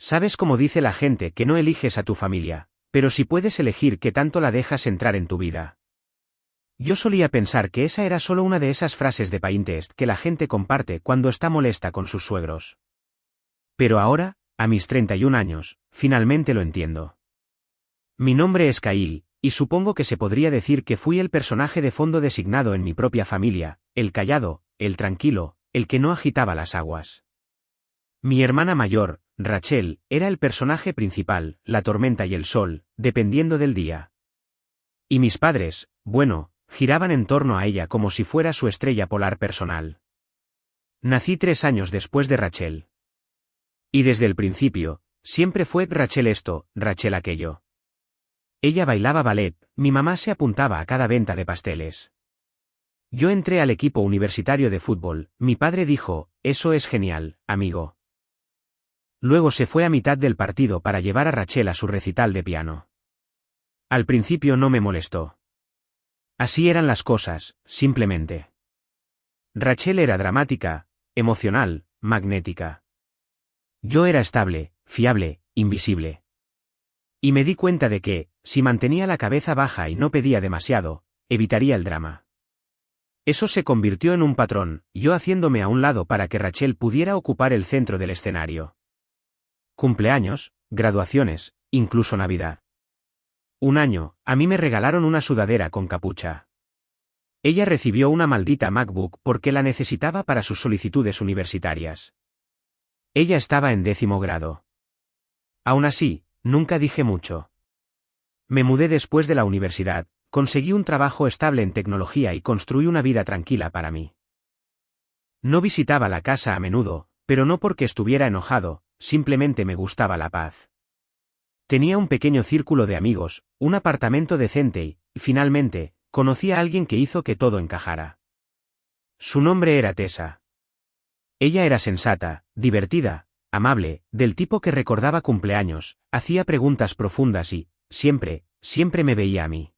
Sabes cómo dice la gente que no eliges a tu familia, pero si puedes elegir qué tanto la dejas entrar en tu vida. Yo solía pensar que esa era solo una de esas frases de Pinterest que la gente comparte cuando está molesta con sus suegros. Pero ahora, a mis 31 años, finalmente lo entiendo. Mi nombre es Kyle, y supongo que se podría decir que fui el personaje de fondo designado en mi propia familia, el callado, el tranquilo, el que no agitaba las aguas. Mi hermana mayor, Rachel, era el personaje principal, la tormenta y el sol, dependiendo del día. Y mis padres, bueno, giraban en torno a ella como si fuera su estrella polar personal. Nací 3 años después de Rachel. Y desde el principio, siempre fue Rachel esto, Rachel aquello. Ella bailaba ballet, mi mamá se apuntaba a cada venta de pasteles. Yo entré al equipo universitario de fútbol, mi padre dijo, eso es genial, amigo. Luego se fue a mitad del partido para llevar a Rachel a su recital de piano. Al principio no me molestó. Así eran las cosas, simplemente. Rachel era dramática, emocional, magnética. Yo era estable, fiable, invisible. Y me di cuenta de que, si mantenía la cabeza baja y no pedía demasiado, evitaría el drama. Eso se convirtió en un patrón, yo haciéndome a un lado para que Rachel pudiera ocupar el centro del escenario. Cumpleaños, graduaciones, incluso Navidad. Un año, a mí me regalaron una sudadera con capucha. Ella recibió una maldita MacBook porque la necesitaba para sus solicitudes universitarias. Ella estaba en 10º grado. Aún así, nunca dije mucho. Me mudé después de la universidad, conseguí un trabajo estable en tecnología y construí una vida tranquila para mí. No visitaba la casa a menudo, pero no porque estuviera enojado, simplemente me gustaba la paz. Tenía un pequeño círculo de amigos, un apartamento decente y, finalmente, conocí a alguien que hizo que todo encajara. Su nombre era Tessa. Ella era sensata, divertida, amable, del tipo que recordaba cumpleaños, hacía preguntas profundas y, siempre me veía a mí.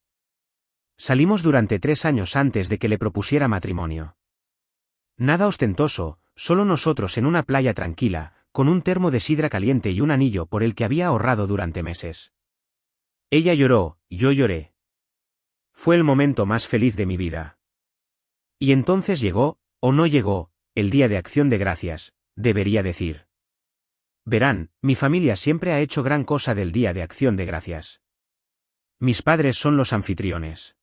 Salimos durante 3 años antes de que le propusiera matrimonio. Nada ostentoso, solo nosotros en una playa tranquila, con un termo de sidra caliente y un anillo por el que había ahorrado durante meses. Ella lloró, yo lloré. Fue el momento más feliz de mi vida. Y entonces llegó, o no llegó, el Día de Acción de Gracias, debería decir. Verán, mi familia siempre ha hecho gran cosa del Día de Acción de Gracias. Mis padres son los anfitriones.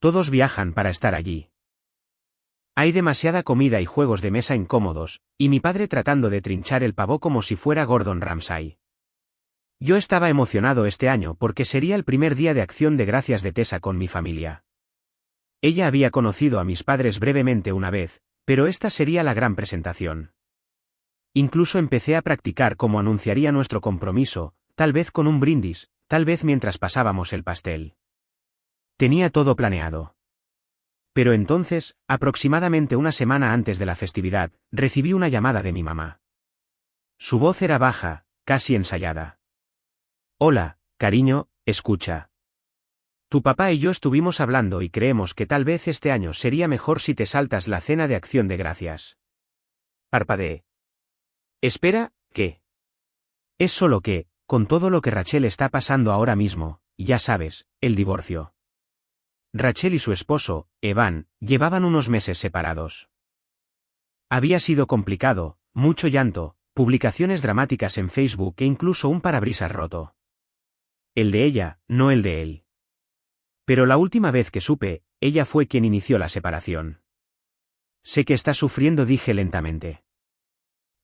Todos viajan para estar allí. Hay demasiada comida y juegos de mesa incómodos, y mi padre tratando de trinchar el pavo como si fuera Gordon Ramsay. Yo estaba emocionado este año porque sería el primer Día de Acción de Gracias de Tessa con mi familia. Ella había conocido a mis padres brevemente una vez, pero esta sería la gran presentación. Incluso empecé a practicar cómo anunciaría nuestro compromiso, tal vez con un brindis, tal vez mientras pasábamos el pastel. Tenía todo planeado. Pero entonces, aproximadamente una semana antes de la festividad, recibí una llamada de mi mamá. Su voz era baja, casi ensayada. Hola, cariño, escucha. Tu papá y yo estuvimos hablando y creemos que tal vez este año sería mejor si te saltas la cena de Acción de Gracias. Parpadeé. Espera, ¿qué? Es solo que, con todo lo que Rachel está pasando ahora mismo, ya sabes, el divorcio. Rachel y su esposo, Evan, llevaban unos meses separados. Había sido complicado, mucho llanto, publicaciones dramáticas en Facebook e incluso un parabrisas roto. El de ella, no el de él. Pero la última vez que supe, ella fue quien inició la separación. Sé que está sufriendo, dije lentamente.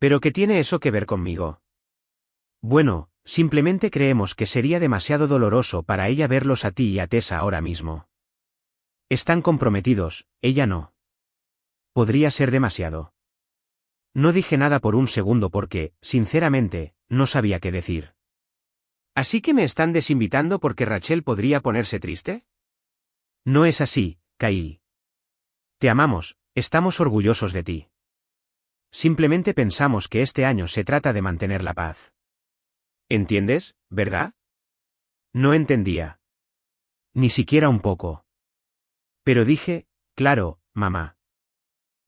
¿Pero qué tiene eso que ver conmigo? Bueno, simplemente creemos que sería demasiado doloroso para ella verlos a ti y a Tessa ahora mismo. Están comprometidos, ella no. Podría ser demasiado. No dije nada por un segundo porque, sinceramente, no sabía qué decir. ¿Así que me están desinvitando porque Rachel podría ponerse triste? No es así, Kyle. Te amamos, estamos orgullosos de ti. Simplemente pensamos que este año se trata de mantener la paz. ¿Entiendes, verdad? No entendía. Ni siquiera un poco. Pero dije, claro, mamá.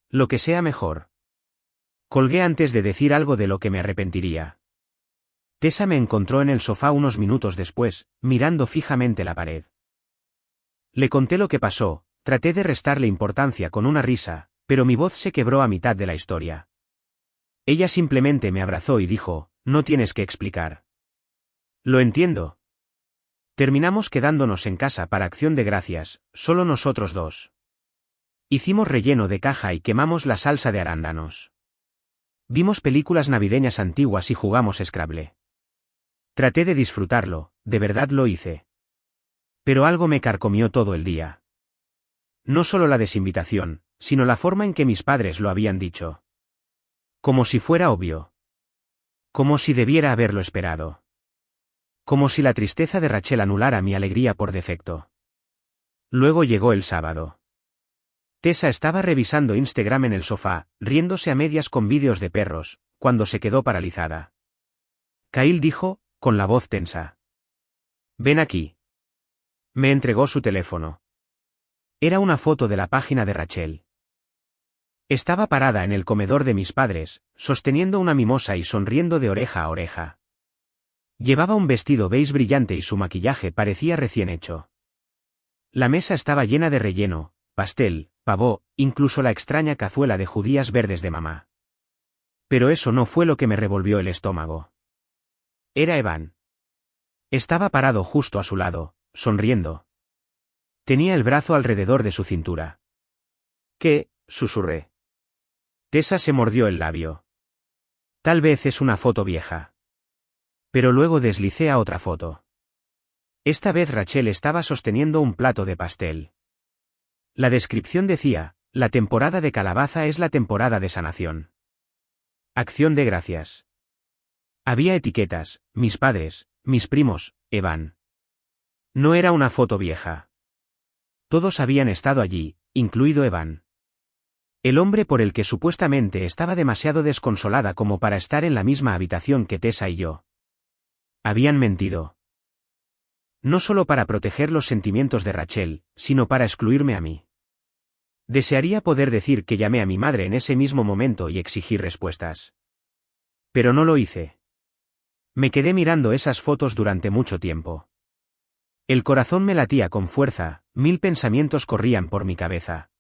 Lo que sea mejor. Colgué antes de decir algo de lo que me arrepentiría. Tessa me encontró en el sofá unos minutos después, mirando fijamente la pared. Le conté lo que pasó, traté de restarle importancia con una risa, pero mi voz se quebró a mitad de la historia. Ella simplemente me abrazó y dijo, no tienes que explicar. Lo entiendo. Terminamos quedándonos en casa para Acción de Gracias, solo nosotros dos. Hicimos relleno de caja y quemamos la salsa de arándanos. Vimos películas navideñas antiguas y jugamos Scrabble. Traté de disfrutarlo, de verdad lo hice. Pero algo me carcomió todo el día. No solo la desinvitación, sino la forma en que mis padres lo habían dicho. Como si fuera obvio. Como si debiera haberlo esperado. Como si la tristeza de Rachel anulara mi alegría por defecto. Luego llegó el sábado. Tessa estaba revisando Instagram en el sofá, riéndose a medias con vídeos de perros, cuando se quedó paralizada. Kyle dijo, con la voz tensa. Ven aquí. Me entregó su teléfono. Era una foto de la página de Rachel. Estaba parada en el comedor de mis padres, sosteniendo una mimosa y sonriendo de oreja a oreja. Llevaba un vestido beige brillante y su maquillaje parecía recién hecho. La mesa estaba llena de relleno, pastel, pavó, incluso la extraña cazuela de judías verdes de mamá. Pero eso no fue lo que me revolvió el estómago. Era Evan. Estaba parado justo a su lado, sonriendo. Tenía el brazo alrededor de su cintura. ¿Qué? Susurré. Tessa se mordió el labio. Tal vez es una foto vieja. Pero luego deslicé a otra foto. Esta vez Rachel estaba sosteniendo un plato de pastel. La descripción decía, la temporada de calabaza es la temporada de sanación. Acción de Gracias. Había etiquetas, mis padres, mis primos, Evan. No era una foto vieja. Todos habían estado allí, incluido Evan. El hombre por el que supuestamente estaba demasiado desconsolada como para estar en la misma habitación que Tessa y yo. Habían mentido. No solo para proteger los sentimientos de Rachel, sino para excluirme a mí. Desearía poder decir que llamé a mi madre en ese mismo momento y exigir respuestas. Pero no lo hice. Me quedé mirando esas fotos durante mucho tiempo. El corazón me latía con fuerza, 1000 pensamientos corrían por mi cabeza.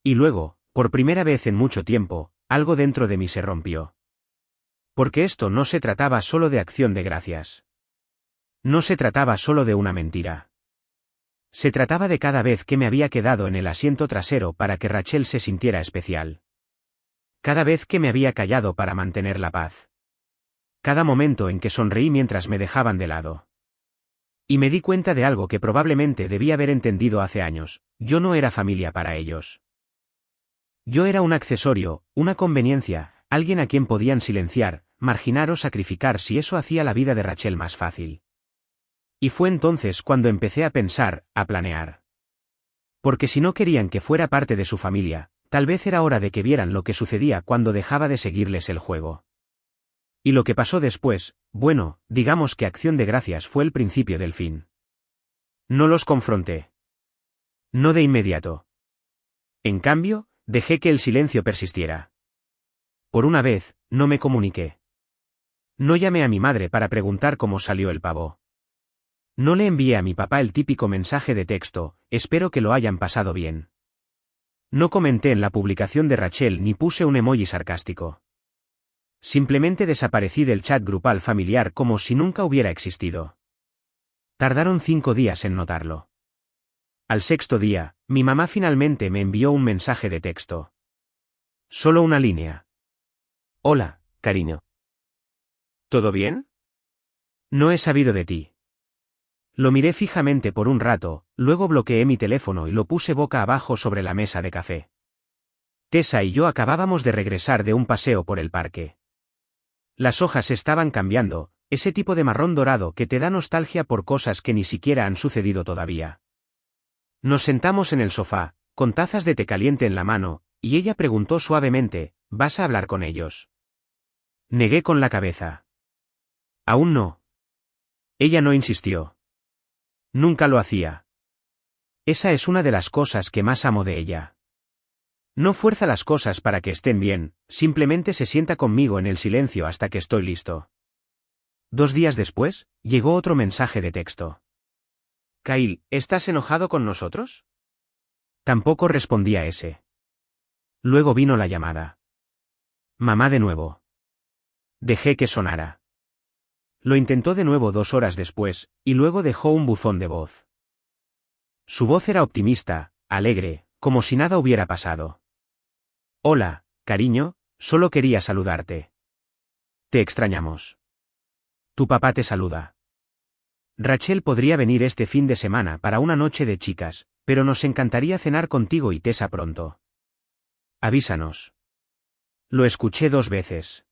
Y luego, por primera vez en mucho tiempo, algo dentro de mí se rompió. Porque esto no se trataba solo de Acción de Gracias. No se trataba solo de una mentira. Se trataba de cada vez que me había quedado en el asiento trasero para que Rachel se sintiera especial. Cada vez que me había callado para mantener la paz. Cada momento en que sonreí mientras me dejaban de lado. Y me di cuenta de algo que probablemente debía haber entendido hace años, yo no era familia para ellos. Yo era un accesorio, una conveniencia, alguien a quien podían silenciar, marginar o sacrificar si eso hacía la vida de Rachel más fácil. Y fue entonces cuando empecé a pensar, a planear. Porque si no querían que fuera parte de su familia, tal vez era hora de que vieran lo que sucedía cuando dejaba de seguirles el juego. Y lo que pasó después, bueno, digamos que Acción de Gracias fue el principio del fin. No los confronté. No de inmediato. En cambio, dejé que el silencio persistiera. Por una vez, no me comuniqué. No llamé a mi madre para preguntar cómo salió el pavo. No le envié a mi papá el típico mensaje de texto, espero que lo hayan pasado bien. No comenté en la publicación de Rachel ni puse un emoji sarcástico. Simplemente desaparecí del chat grupal familiar como si nunca hubiera existido. Tardaron 5 días en notarlo. Al 6.º día, mi mamá finalmente me envió un mensaje de texto. Solo una línea. Hola, cariño. ¿Todo bien? No he sabido de ti. Lo miré fijamente por un rato, luego bloqueé mi teléfono y lo puse boca abajo sobre la mesa de café. Tessa y yo acabábamos de regresar de un paseo por el parque. Las hojas estaban cambiando, ese tipo de marrón dorado que te da nostalgia por cosas que ni siquiera han sucedido todavía. Nos sentamos en el sofá, con tazas de té caliente en la mano, y ella preguntó suavemente, ¿vas a hablar con ellos? Negué con la cabeza. Aún no. Ella no insistió. Nunca lo hacía. Esa es una de las cosas que más amo de ella. No fuerza las cosas para que estén bien, simplemente se sienta conmigo en el silencio hasta que estoy listo. 2 días después, llegó otro mensaje de texto. Kyle, ¿estás enojado con nosotros? Tampoco respondía ese. Luego vino la llamada. Mamá de nuevo. Dejé que sonara. Lo intentó de nuevo 2 horas después, y luego dejó un buzón de voz. Su voz era optimista, alegre, como si nada hubiera pasado. Hola, cariño, solo quería saludarte. Te extrañamos. Tu papá te saluda. Rachel podría venir este fin de semana para una noche de chicas, pero nos encantaría cenar contigo y Tessa pronto. Avísanos. Lo escuché 2 veces.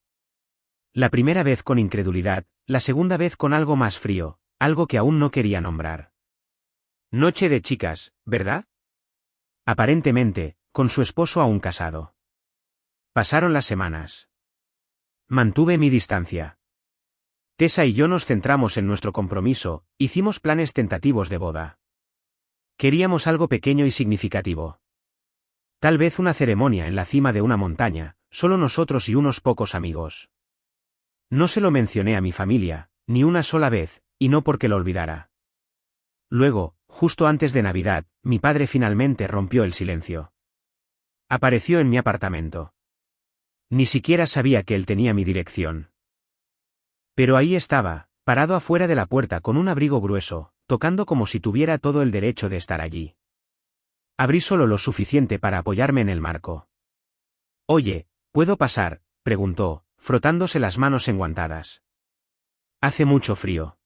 La primera vez con incredulidad, la segunda vez con algo más frío, algo que aún no quería nombrar. Noche de chicas, ¿verdad? Aparentemente, con su esposo aún casado. Pasaron las semanas. Mantuve mi distancia. Tessa y yo nos centramos en nuestro compromiso, hicimos planes tentativos de boda. Queríamos algo pequeño y significativo. Tal vez una ceremonia en la cima de una montaña, solo nosotros y unos pocos amigos. No se lo mencioné a mi familia, ni una sola vez, y no porque lo olvidara. Luego, justo antes de Navidad, mi padre finalmente rompió el silencio. Apareció en mi apartamento. Ni siquiera sabía que él tenía mi dirección. Pero ahí estaba, parado afuera de la puerta con un abrigo grueso, tocando como si tuviera todo el derecho de estar allí. Abrí solo lo suficiente para apoyarme en el marco. Oye, ¿puedo pasar?, preguntó, frotándose las manos enguantadas. Hace mucho frío.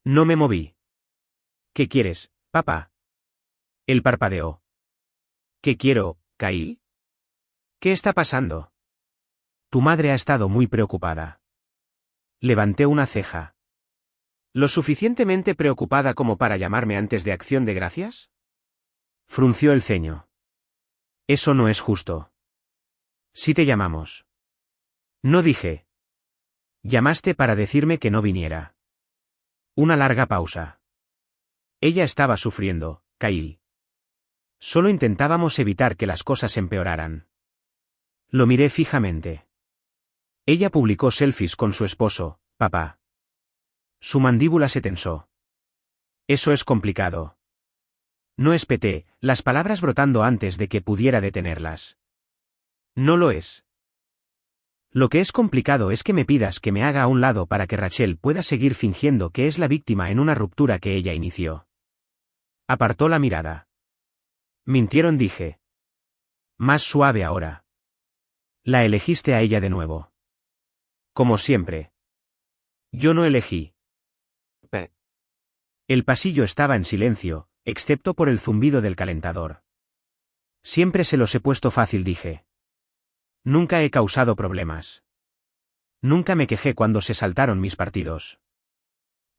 No me moví. ¿Qué quieres, papá? Él parpadeó. ¿Qué quiero, Kyle? ¿Qué está pasando? Tu madre ha estado muy preocupada. Levanté una ceja. ¿Lo suficientemente preocupada como para llamarme antes de Acción de Gracias? Frunció el ceño. Eso no es justo. Sí te llamamos. No dije. Llamaste para decirme que no viniera. Una larga pausa. Ella estaba sufriendo, Kyle. Solo intentábamos evitar que las cosas empeoraran. Lo miré fijamente. Ella publicó selfies con su esposo, papá. Su mandíbula se tensó. Eso es complicado. No espeté, las palabras brotando antes de que pudiera detenerlas. No lo es. Lo que es complicado es que me pidas que me haga a un lado para que Rachel pueda seguir fingiendo que es la víctima en una ruptura que ella inició. Apartó la mirada. Mintieron, dije. Más suave ahora. La elegiste a ella de nuevo. Como siempre. Yo no elegí. El pasillo estaba en silencio, excepto por el zumbido del calentador. Siempre se los he puesto fácil, dije. Nunca he causado problemas. Nunca me quejé cuando se saltaron mis partidos.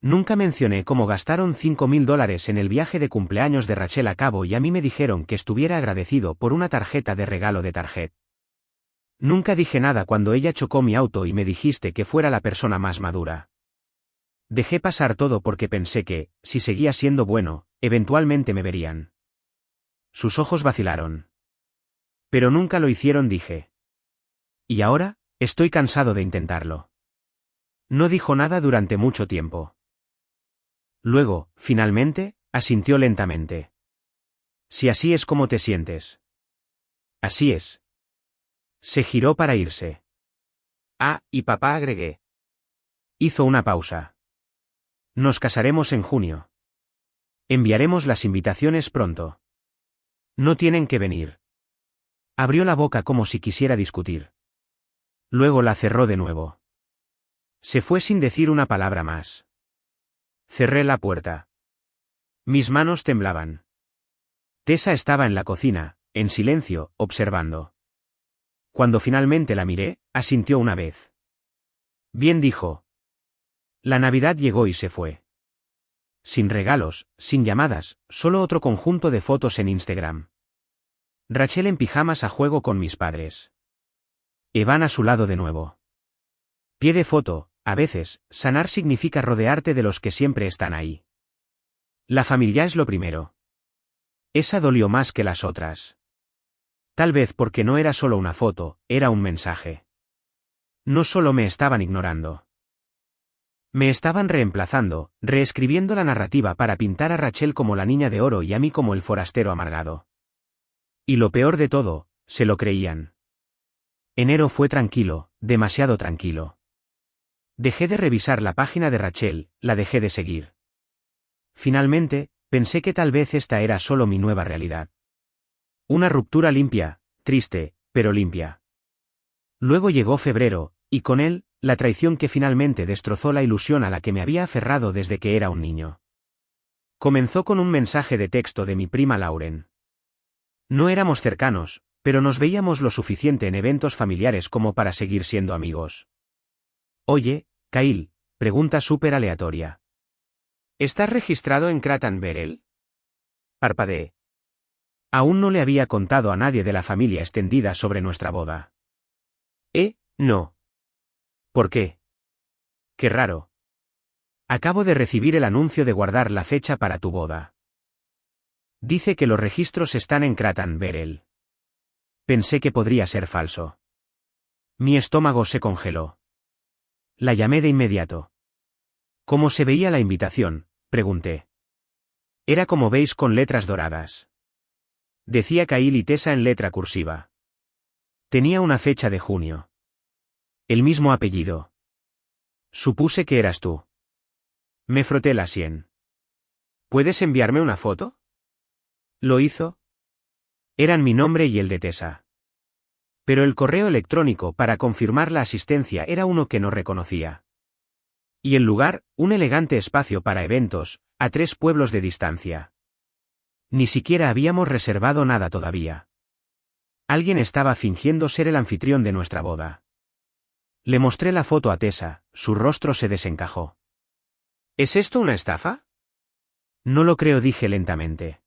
Nunca mencioné cómo gastaron $5.000 en el viaje de cumpleaños de Rachel a cabo y a mí me dijeron que estuviera agradecido por una tarjeta de regalo de Target. Nunca dije nada cuando ella chocó mi auto y me dijiste que fuera la persona más madura. Dejé pasar todo porque pensé que, si seguía siendo bueno, eventualmente me verían. Sus ojos vacilaron. Pero nunca lo hicieron, dije. Y ahora, estoy cansado de intentarlo. No dijo nada durante mucho tiempo. Luego, finalmente, asintió lentamente. Si así es como te sientes. Así es. Se giró para irse. Ah, y papá, agregué. Hizo una pausa. Nos casaremos en junio. Enviaremos las invitaciones pronto. No tienen que venir. Abrió la boca como si quisiera discutir. Luego la cerró de nuevo. Se fue sin decir una palabra más. Cerré la puerta. Mis manos temblaban. Tessa estaba en la cocina, en silencio, observando. Cuando finalmente la miré, asintió una vez. Bien, dijo. La Navidad llegó y se fue. Sin regalos, sin llamadas, solo otro conjunto de fotos en Instagram. Rachel en pijamas a juego con mis padres. Evan a su lado de nuevo. Pie de foto, a veces, sanar significa rodearte de los que siempre están ahí. La familia es lo primero. Esa dolió más que las otras. Tal vez porque no era solo una foto, era un mensaje. No solo me estaban ignorando. Me estaban reemplazando, reescribiendo la narrativa para pintar a Rachel como la niña de oro y a mí como el forastero amargado. Y lo peor de todo, se lo creían. Enero fue tranquilo, demasiado tranquilo. Dejé de revisar la página de Rachel, la dejé de seguir. Finalmente, pensé que tal vez esta era solo mi nueva realidad. Una ruptura limpia, triste, pero limpia. Luego llegó febrero, y con él, la traición que finalmente destrozó la ilusión a la que me había aferrado desde que era un niño. Comenzó con un mensaje de texto de mi prima Lauren. No éramos cercanos, pero nos veíamos lo suficiente en eventos familiares como para seguir siendo amigos. Oye, Kyle, pregunta súper aleatoria. ¿Estás registrado en Cratan Barrel? Parpadeé. Aún no le había contado a nadie de la familia extendida sobre nuestra boda. No. ¿Por qué? Qué raro. Acabo de recibir el anuncio de guardar la fecha para tu boda. Dice que los registros están en Cratan Barrel. Pensé que podría ser falso. Mi estómago se congeló. La llamé de inmediato. ¿Cómo se veía la invitación?, pregunté. Era como veis con letras doradas. Decía Kyle y Tessa en letra cursiva. Tenía una fecha de junio. El mismo apellido. Supuse que eras tú. Me froté la sien. ¿Puedes enviarme una foto? ¿Lo hizo? Eran mi nombre y el de Tessa. Pero el correo electrónico para confirmar la asistencia era uno que no reconocía. Y el lugar, un elegante espacio para eventos, a 3 pueblos de distancia. Ni siquiera habíamos reservado nada todavía. Alguien estaba fingiendo ser el anfitrión de nuestra boda. Le mostré la foto a Tessa, su rostro se desencajó. ¿Es esto una estafa? No lo creo, dije lentamente.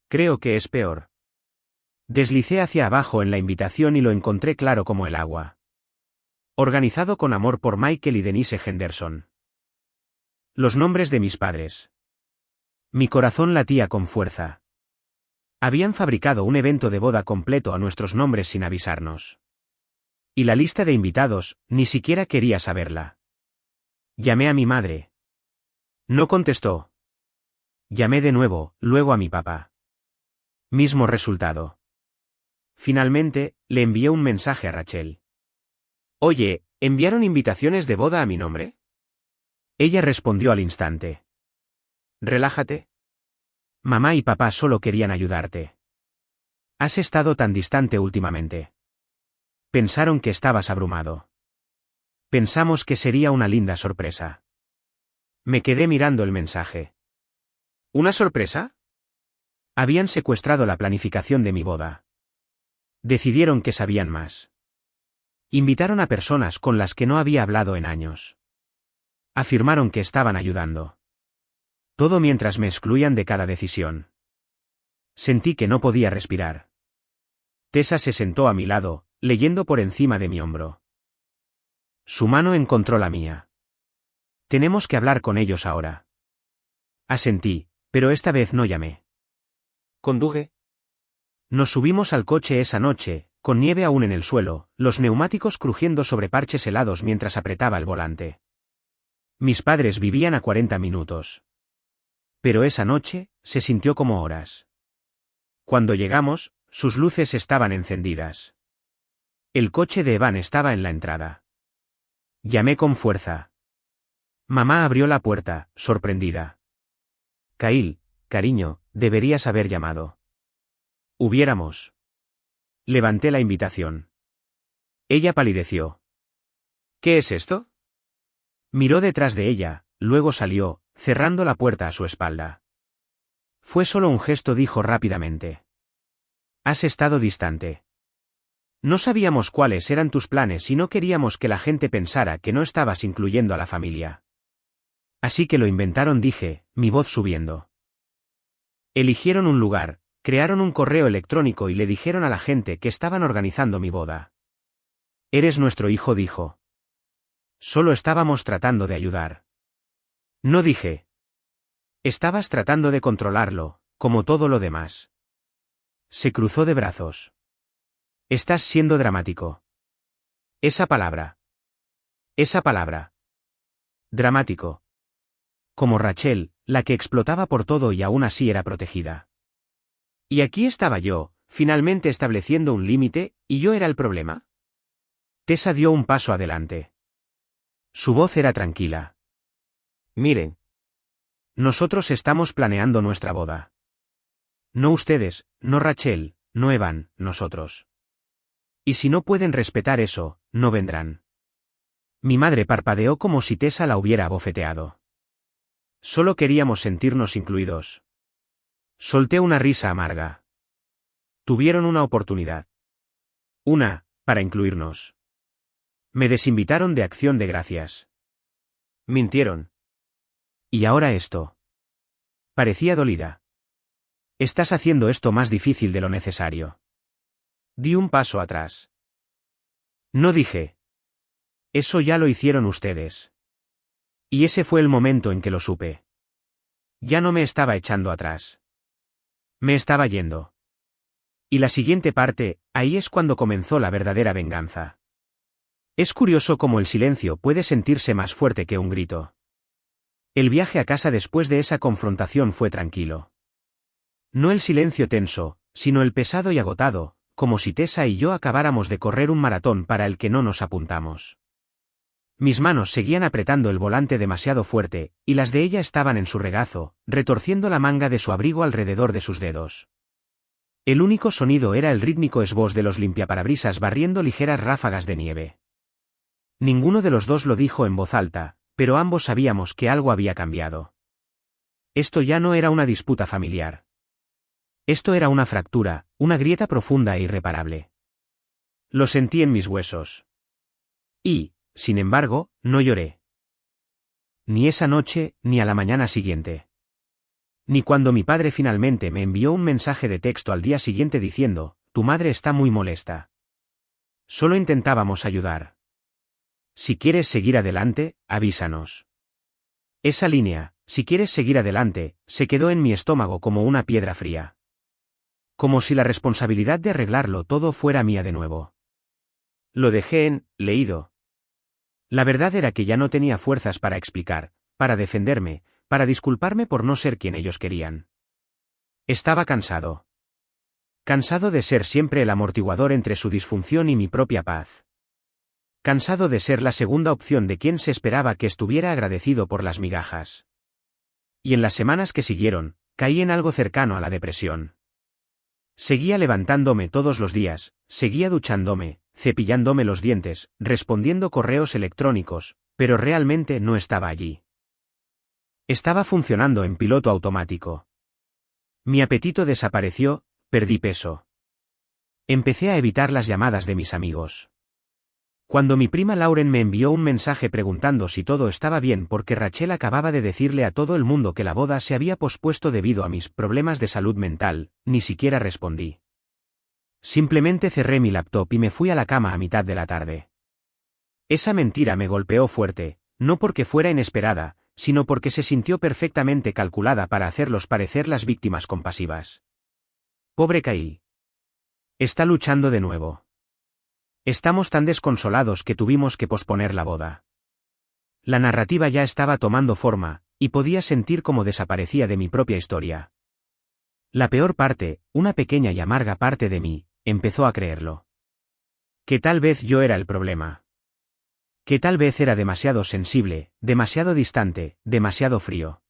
Creo que es peor. Deslicé hacia abajo en la invitación y lo encontré claro como el agua. Organizado con amor por Michael y Denise Henderson. Los nombres de mis padres. Mi corazón latía con fuerza. Habían fabricado un evento de boda completo a nuestros nombres sin avisarnos. Y la lista de invitados, ni siquiera quería saberla. Llamé a mi madre. No contestó. Llamé de nuevo, luego a mi papá. Mismo resultado. Finalmente, le envié un mensaje a Rachel. Oye, ¿enviaron invitaciones de boda a mi nombre? Ella respondió al instante. Relájate. Mamá y papá solo querían ayudarte. Has estado tan distante últimamente. Pensaron que estabas abrumado. Pensamos que sería una linda sorpresa. Me quedé mirando el mensaje. ¿Una sorpresa? Habían secuestrado la planificación de mi boda. Decidieron que sabían más. Invitaron a personas con las que no había hablado en años. Afirmaron que estaban ayudando. Todo mientras me excluían de cada decisión. Sentí que no podía respirar. Tessa se sentó a mi lado, leyendo por encima de mi hombro. Su mano encontró la mía. Tenemos que hablar con ellos ahora. Asentí, pero esta vez no llamé. Conduje. Nos subimos al coche esa noche, con nieve aún en el suelo, los neumáticos crujiendo sobre parches helados mientras apretaba el volante. Mis padres vivían a 40 minutos. Pero esa noche, se sintió como horas. Cuando llegamos, sus luces estaban encendidas. El coche de Evan estaba en la entrada. Llamé con fuerza. Mamá abrió la puerta, sorprendida. Kyle, cariño, deberías haber llamado. Hubiéramos. Levanté la invitación. Ella palideció. ¿Qué es esto? Miró detrás de ella, luego salió, cerrando la puerta a su espalda. Fue solo un gesto, dijo rápidamente. Has estado distante. No sabíamos cuáles eran tus planes y no queríamos que la gente pensara que no estabas incluyendo a la familia. Así que lo inventaron, dije, mi voz subiendo. Eligieron un lugar, crearon un correo electrónico y le dijeron a la gente que estaban organizando mi boda. Eres nuestro hijo, dijo. Solo estábamos tratando de ayudar. No dije. Estabas tratando de controlarlo, como todo lo demás. Se cruzó de brazos. Estás siendo dramático. Esa palabra. Esa palabra. Dramático. Como Rachel, la que explotaba por todo y aún así era protegida. Y aquí estaba yo, finalmente estableciendo un límite, y yo era el problema. Tessa dio un paso adelante. Su voz era tranquila. Miren. Nosotros estamos planeando nuestra boda. No ustedes, no Rachel, no Evan, nosotros. Y si no pueden respetar eso, no vendrán. Mi madre parpadeó como si Tessa la hubiera abofeteado. Solo queríamos sentirnos incluidos. Solté una risa amarga. Tuvieron una oportunidad. Para incluirnos. Me desinvitaron de Acción de Gracias. Mintieron. Y ahora esto. Parecía dolida. Estás haciendo esto más difícil de lo necesario. Di un paso atrás. No dije. Eso ya lo hicieron ustedes. Y ese fue el momento en que lo supe. Ya no me estaba echando atrás. Me estaba yendo. Y la siguiente parte, ahí es cuando comenzó la verdadera venganza. Es curioso cómo el silencio puede sentirse más fuerte que un grito. El viaje a casa después de esa confrontación fue tranquilo. No el silencio tenso, sino el pesado y agotado, como si Tessa y yo acabáramos de correr un maratón para el que no nos apuntamos. Mis manos seguían apretando el volante demasiado fuerte, y las de ella estaban en su regazo, retorciendo la manga de su abrigo alrededor de sus dedos. El único sonido era el rítmico esbós de los limpiaparabrisas barriendo ligeras ráfagas de nieve. Ninguno de los dos lo dijo en voz alta, pero ambos sabíamos que algo había cambiado. Esto ya no era una disputa familiar. Esto era una fractura, una grieta profunda e irreparable. Lo sentí en mis huesos. Y, sin embargo, no lloré. Ni esa noche, ni a la mañana siguiente. Ni cuando mi padre finalmente me envió un mensaje de texto al día siguiente diciendo, tu madre está muy molesta. Solo intentábamos ayudar. Si quieres seguir adelante, avísanos. Esa línea, si quieres seguir adelante, se quedó en mi estómago como una piedra fría. Como si la responsabilidad de arreglarlo todo fuera mía de nuevo. Lo dejé en leído. La verdad era que ya no tenía fuerzas para explicar, para defenderme, para disculparme por no ser quien ellos querían. Estaba cansado. Cansado de ser siempre el amortiguador entre su disfunción y mi propia paz. Cansado de ser la segunda opción de quien se esperaba que estuviera agradecido por las migajas. Y en las semanas que siguieron, caí en algo cercano a la depresión. Seguía levantándome todos los días, seguía duchándome, cepillándome los dientes, respondiendo correos electrónicos, pero realmente no estaba allí. Estaba funcionando en piloto automático. Mi apetito desapareció, perdí peso. Empecé a evitar las llamadas de mis amigos. Cuando mi prima Lauren me envió un mensaje preguntando si todo estaba bien porque Rachel acababa de decirle a todo el mundo que la boda se había pospuesto debido a mis problemas de salud mental, ni siquiera respondí. Simplemente cerré mi laptop y me fui a la cama a mitad de la tarde. Esa mentira me golpeó fuerte, no porque fuera inesperada, sino porque se sintió perfectamente calculada para hacerlos parecer las víctimas compasivas. Pobre Kyle. Está luchando de nuevo. Estamos tan desconsolados que tuvimos que posponer la boda. La narrativa ya estaba tomando forma, y podía sentir cómo desaparecía de mi propia historia. La peor parte, una pequeña y amarga parte de mí, empezó a creerlo. Que tal vez yo era el problema. Que tal vez era demasiado sensible, demasiado distante, demasiado frío.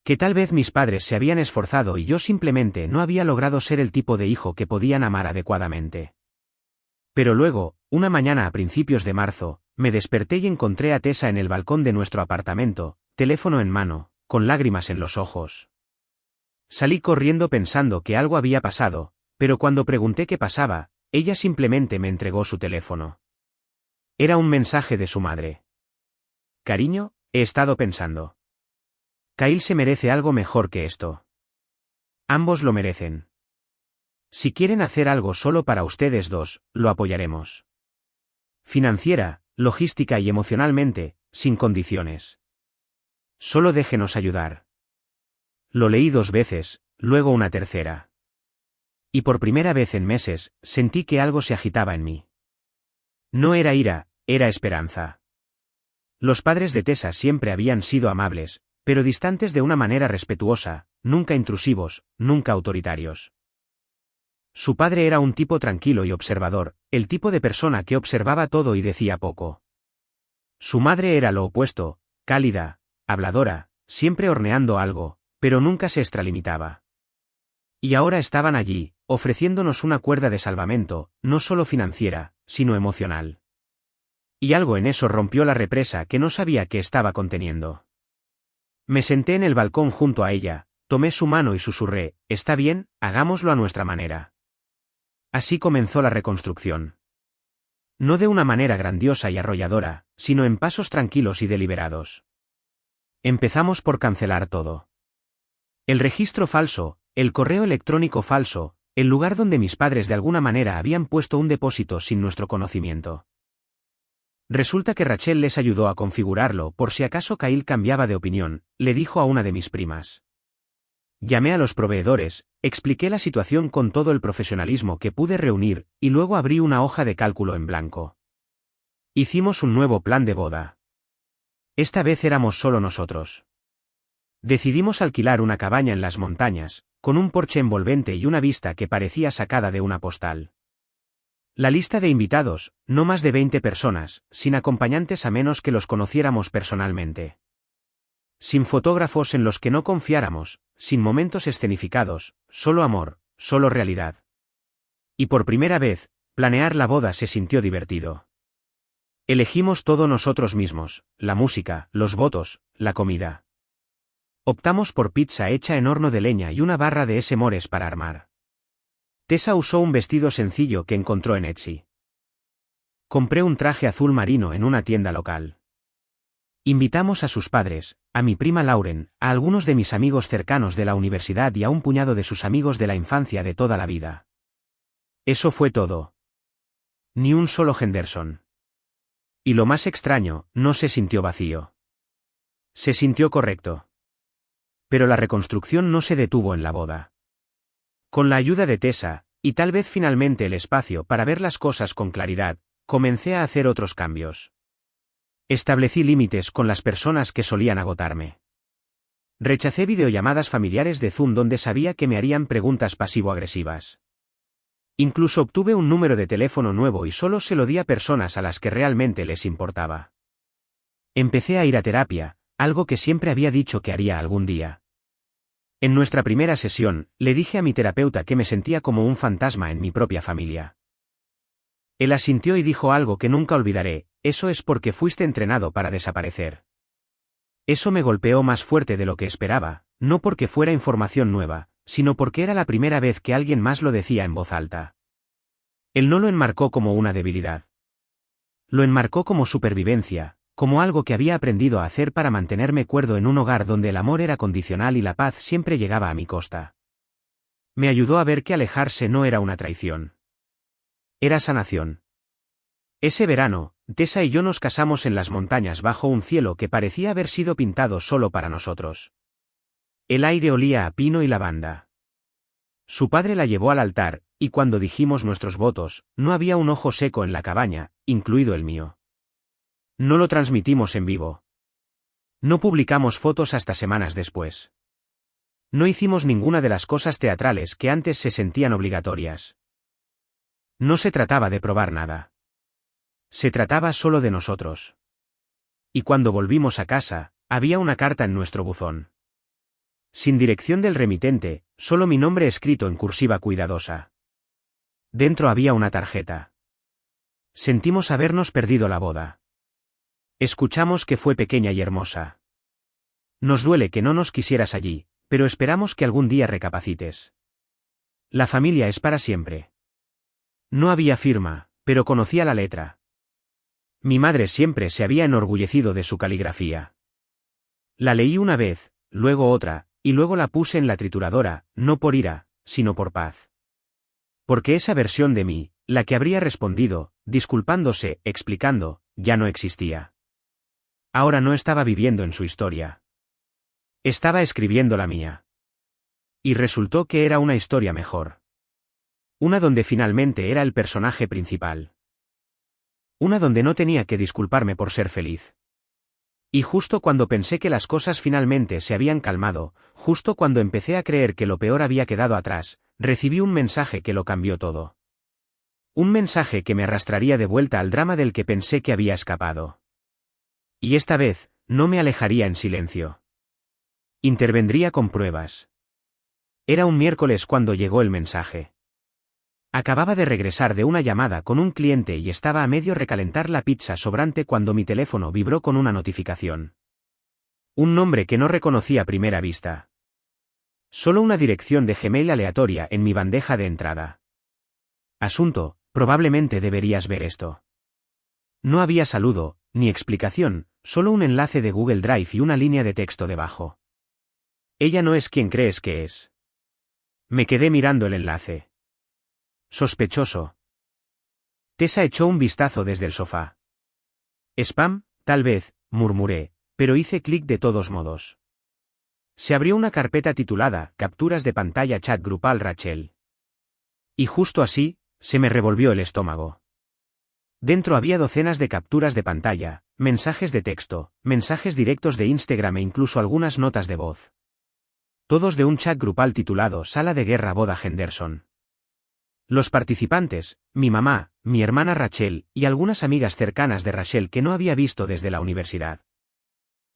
Que tal vez mis padres se habían esforzado y yo simplemente no había logrado ser el tipo de hijo que podían amar adecuadamente. Pero luego, una mañana a principios de marzo, me desperté y encontré a Tessa en el balcón de nuestro apartamento, teléfono en mano, con lágrimas en los ojos. Salí corriendo pensando que algo había pasado, pero cuando pregunté qué pasaba, ella simplemente me entregó su teléfono. Era un mensaje de su madre. Cariño, he estado pensando. Kyle se merece algo mejor que esto. Ambos lo merecen. Si quieren hacer algo solo para ustedes dos, lo apoyaremos. Financiera, logística y emocionalmente, sin condiciones. Solo déjenos ayudar. Lo leí 2 veces, luego una tercera. Y por primera vez en meses, sentí que algo se agitaba en mí. No era ira, era esperanza. Los padres de Tessa siempre habían sido amables, pero distantes de una manera respetuosa, nunca intrusivos, nunca autoritarios. Su padre era un tipo tranquilo y observador, el tipo de persona que observaba todo y decía poco. Su madre era lo opuesto, cálida, habladora, siempre horneando algo, pero nunca se extralimitaba. Y ahora estaban allí, ofreciéndonos una cuerda de salvamento, no solo financiera, sino emocional. Y algo en eso rompió la represa que no sabía que estaba conteniendo. Me senté en el balcón junto a ella, tomé su mano y susurré, «Está bien, hagámoslo a nuestra manera». Así comenzó la reconstrucción. No de una manera grandiosa y arrolladora, sino en pasos tranquilos y deliberados. Empezamos por cancelar todo. El registro falso, el correo electrónico falso, el lugar donde mis padres de alguna manera habían puesto un depósito sin nuestro conocimiento. Resulta que Rachel les ayudó a configurarlo por si acaso Kyle cambiaba de opinión, le dijo a una de mis primas. Llamé a los proveedores, expliqué la situación con todo el profesionalismo que pude reunir, y luego abrí una hoja de cálculo en blanco. Hicimos un nuevo plan de boda. Esta vez éramos solo nosotros. Decidimos alquilar una cabaña en las montañas, con un porche envolvente y una vista que parecía sacada de una postal. La lista de invitados, no más de 20 personas, sin acompañantes a menos que los conociéramos personalmente. Sin fotógrafos en los que no confiáramos, sin momentos escenificados, solo amor, solo realidad. Y por primera vez, planear la boda se sintió divertido. Elegimos todo nosotros mismos, la música, los votos, la comida. Optamos por pizza hecha en horno de leña y una barra de S-Mores para armar. Tessa usó un vestido sencillo que encontró en Etsy. Compré un traje azul marino en una tienda local. Invitamos a sus padres, a mi prima Lauren, a algunos de mis amigos cercanos de la universidad y a un puñado de sus amigos de la infancia de toda la vida. Eso fue todo. Ni un solo Henderson. Y lo más extraño, no se sintió vacío. Se sintió correcto. Pero la reconstrucción no se detuvo en la boda. Con la ayuda de Tessa, y tal vez finalmente el espacio para ver las cosas con claridad, comencé a hacer otros cambios. Establecí límites con las personas que solían agotarme. Rechacé videollamadas familiares de Zoom donde sabía que me harían preguntas pasivo-agresivas. Incluso obtuve un número de teléfono nuevo y solo se lo di a personas a las que realmente les importaba. Empecé a ir a terapia, algo que siempre había dicho que haría algún día. En nuestra primera sesión, le dije a mi terapeuta que me sentía como un fantasma en mi propia familia. Él asintió y dijo algo que nunca olvidaré, eso es porque fuiste entrenado para desaparecer. Eso me golpeó más fuerte de lo que esperaba, no porque fuera información nueva, sino porque era la primera vez que alguien más lo decía en voz alta. Él no lo enmarcó como una debilidad. Lo enmarcó como supervivencia, como algo que había aprendido a hacer para mantenerme cuerdo en un hogar donde el amor era condicional y la paz siempre llegaba a mi costa. Me ayudó a ver que alejarse no era una traición. Era sanación. Ese verano, Tessa y yo nos casamos en las montañas bajo un cielo que parecía haber sido pintado solo para nosotros. El aire olía a pino y lavanda. Su padre la llevó al altar, y cuando dijimos nuestros votos, no había un ojo seco en la cabaña, incluido el mío. No lo transmitimos en vivo. No publicamos fotos hasta semanas después. No hicimos ninguna de las cosas teatrales que antes se sentían obligatorias. No se trataba de probar nada. Se trataba solo de nosotros. Y cuando volvimos a casa, había una carta en nuestro buzón. Sin dirección del remitente, solo mi nombre escrito en cursiva cuidadosa. Dentro había una tarjeta. Sentimos habernos perdido la boda. Escuchamos que fue pequeña y hermosa. Nos duele que no nos quisieras allí, pero esperamos que algún día recapacites. La familia es para siempre. No había firma, pero conocía la letra. Mi madre siempre se había enorgullecido de su caligrafía. La leí una vez, luego otra, y luego la puse en la trituradora, no por ira, sino por paz. Porque esa versión de mí, la que habría respondido, disculpándose, explicando, ya no existía. Ahora no estaba viviendo en su historia. Estaba escribiendo la mía. Y resultó que era una historia mejor. Una donde finalmente era el personaje principal. Una donde no tenía que disculparme por ser feliz. Y justo cuando pensé que las cosas finalmente se habían calmado, justo cuando empecé a creer que lo peor había quedado atrás, recibí un mensaje que lo cambió todo. Un mensaje que me arrastraría de vuelta al drama del que pensé que había escapado. Y esta vez, no me alejaría en silencio. Intervendría con pruebas. Era un miércoles cuando llegó el mensaje. Acababa de regresar de una llamada con un cliente y estaba a medio recalentar la pizza sobrante cuando mi teléfono vibró con una notificación. Un nombre que no reconocí a primera vista. Solo una dirección de Gmail aleatoria en mi bandeja de entrada. Asunto, probablemente deberías ver esto. No había saludo, ni explicación, solo un enlace de Google Drive y una línea de texto debajo. Ella no es quien crees que es. Me quedé mirando el enlace. Sospechoso. Tessa echó un vistazo desde el sofá. Spam, tal vez, murmuré, pero hice clic de todos modos. Se abrió una carpeta titulada Capturas de pantalla chat grupal Rachel. Y justo así, se me revolvió el estómago. Dentro había docenas de capturas de pantalla, mensajes de texto, mensajes directos de Instagram e incluso algunas notas de voz. Todos de un chat grupal titulado Sala de Guerra Boda Henderson. Los participantes, mi mamá, mi hermana Rachel y algunas amigas cercanas de Rachel que no había visto desde la universidad.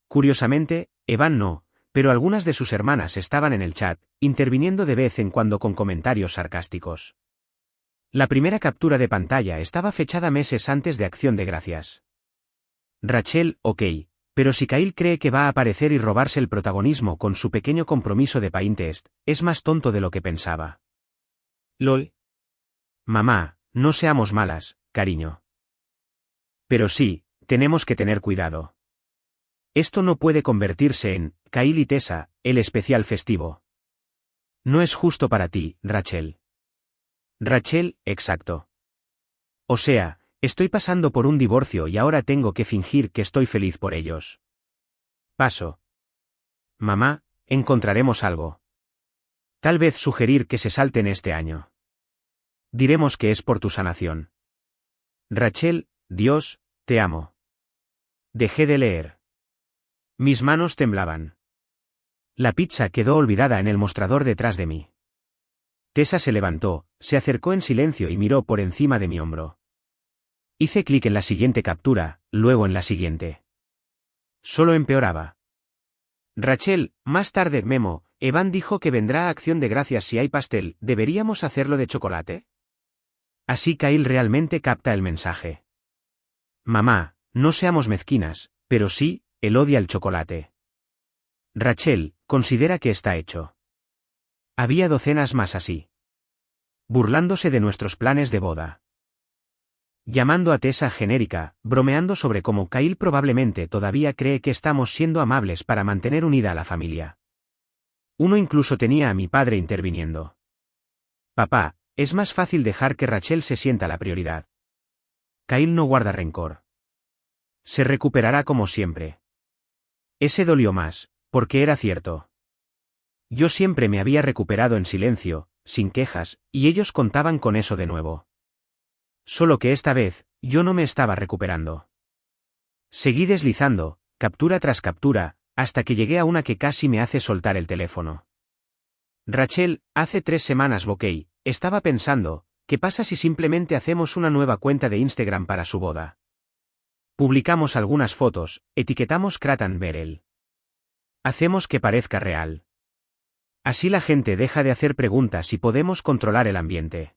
Curiosamente, Evan no, pero algunas de sus hermanas estaban en el chat, interviniendo de vez en cuando con comentarios sarcásticos. La primera captura de pantalla estaba fechada meses antes de Acción de Gracias. Rachel, ok, pero si Kyle cree que va a aparecer y robarse el protagonismo con su pequeño compromiso de Pinterest, es más tonto de lo que pensaba. LOL. Mamá, no seamos malas, cariño. Pero sí, tenemos que tener cuidado. Esto no puede convertirse en Kyle y Tessa, el especial festivo. No es justo para ti, Rachel. Rachel, exacto. O sea, estoy pasando por un divorcio y ahora tengo que fingir que estoy feliz por ellos. Paso. Mamá, encontraremos algo. Tal vez sugerir que se salten este año. Diremos que es por tu sanación. Rachel, Dios, te amo. Dejé de leer. Mis manos temblaban. La pizza quedó olvidada en el mostrador detrás de mí. Tessa se levantó, se acercó en silencio y miró por encima de mi hombro. Hice clic en la siguiente captura, luego en la siguiente. Solo empeoraba. Rachel, más tarde memo, Evan dijo que vendrá a Acción de Gracias si hay pastel, ¿deberíamos hacerlo de chocolate? Así Kyle realmente capta el mensaje. Mamá, no seamos mezquinas, pero sí, él odia el chocolate. Rachel, considera que está hecho. Había docenas más así. Burlándose de nuestros planes de boda. Llamando a Tessa genérica, bromeando sobre cómo Kyle probablemente todavía cree que estamos siendo amables para mantener unida a la familia. Uno incluso tenía a mi padre interviniendo. Papá, es más fácil dejar que Rachel se sienta la prioridad. Kyle no guarda rencor. Se recuperará como siempre. Ese dolió más, porque era cierto. Yo siempre me había recuperado en silencio, sin quejas, y ellos contaban con eso de nuevo. Solo que esta vez, yo no me estaba recuperando. Seguí deslizando, captura tras captura, hasta que llegué a una que casi me hace soltar el teléfono. Rachel, hace 3 semanas bokeh, estaba pensando, ¿qué pasa si simplemente hacemos una nueva cuenta de Instagram para su boda? Publicamos algunas fotos, etiquetamos Kratan Berel. Hacemos que parezca real. Así la gente deja de hacer preguntas y podemos controlar el ambiente.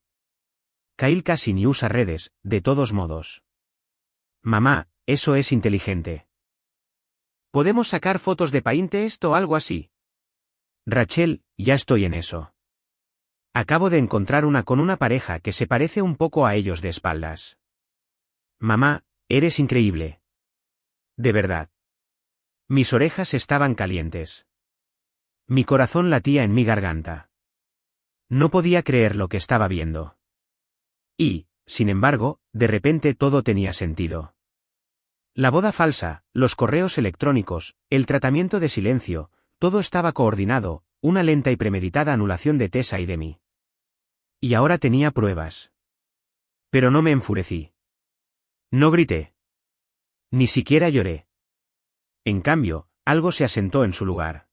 Kyle casi ni usa redes, de todos modos. Mamá, eso es inteligente. ¿Podemos sacar fotos de Pinterest o algo así? Rachel, ya estoy en eso. Acabo de encontrar una con una pareja que se parece un poco a ellos de espaldas. Mamá, eres increíble. De verdad. Mis orejas estaban calientes. Mi corazón latía en mi garganta. No podía creer lo que estaba viendo. Y, sin embargo, de repente todo tenía sentido. La boda falsa, los correos electrónicos, el tratamiento de silencio, todo estaba coordinado, una lenta y premeditada anulación de Tessa y de mí. Y ahora tenía pruebas. Pero no me enfurecí. No grité. Ni siquiera lloré. En cambio, algo se asentó en su lugar.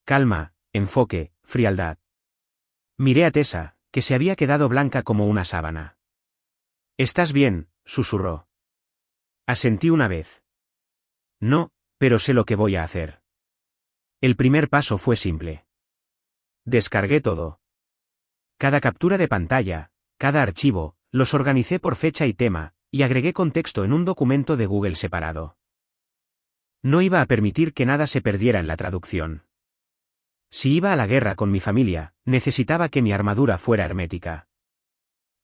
Calma, enfoque, frialdad. Miré a Tessa, que se había quedado blanca como una sábana. «¿Estás bien?», susurró. Asentí una vez. «No, pero sé lo que voy a hacer». El primer paso fue simple. Descargué todo. Cada captura de pantalla, cada archivo, los organicé por fecha y tema, y agregué contexto en un documento de Google separado. No iba a permitir que nada se perdiera en la traducción. Si iba a la guerra con mi familia, necesitaba que mi armadura fuera hermética.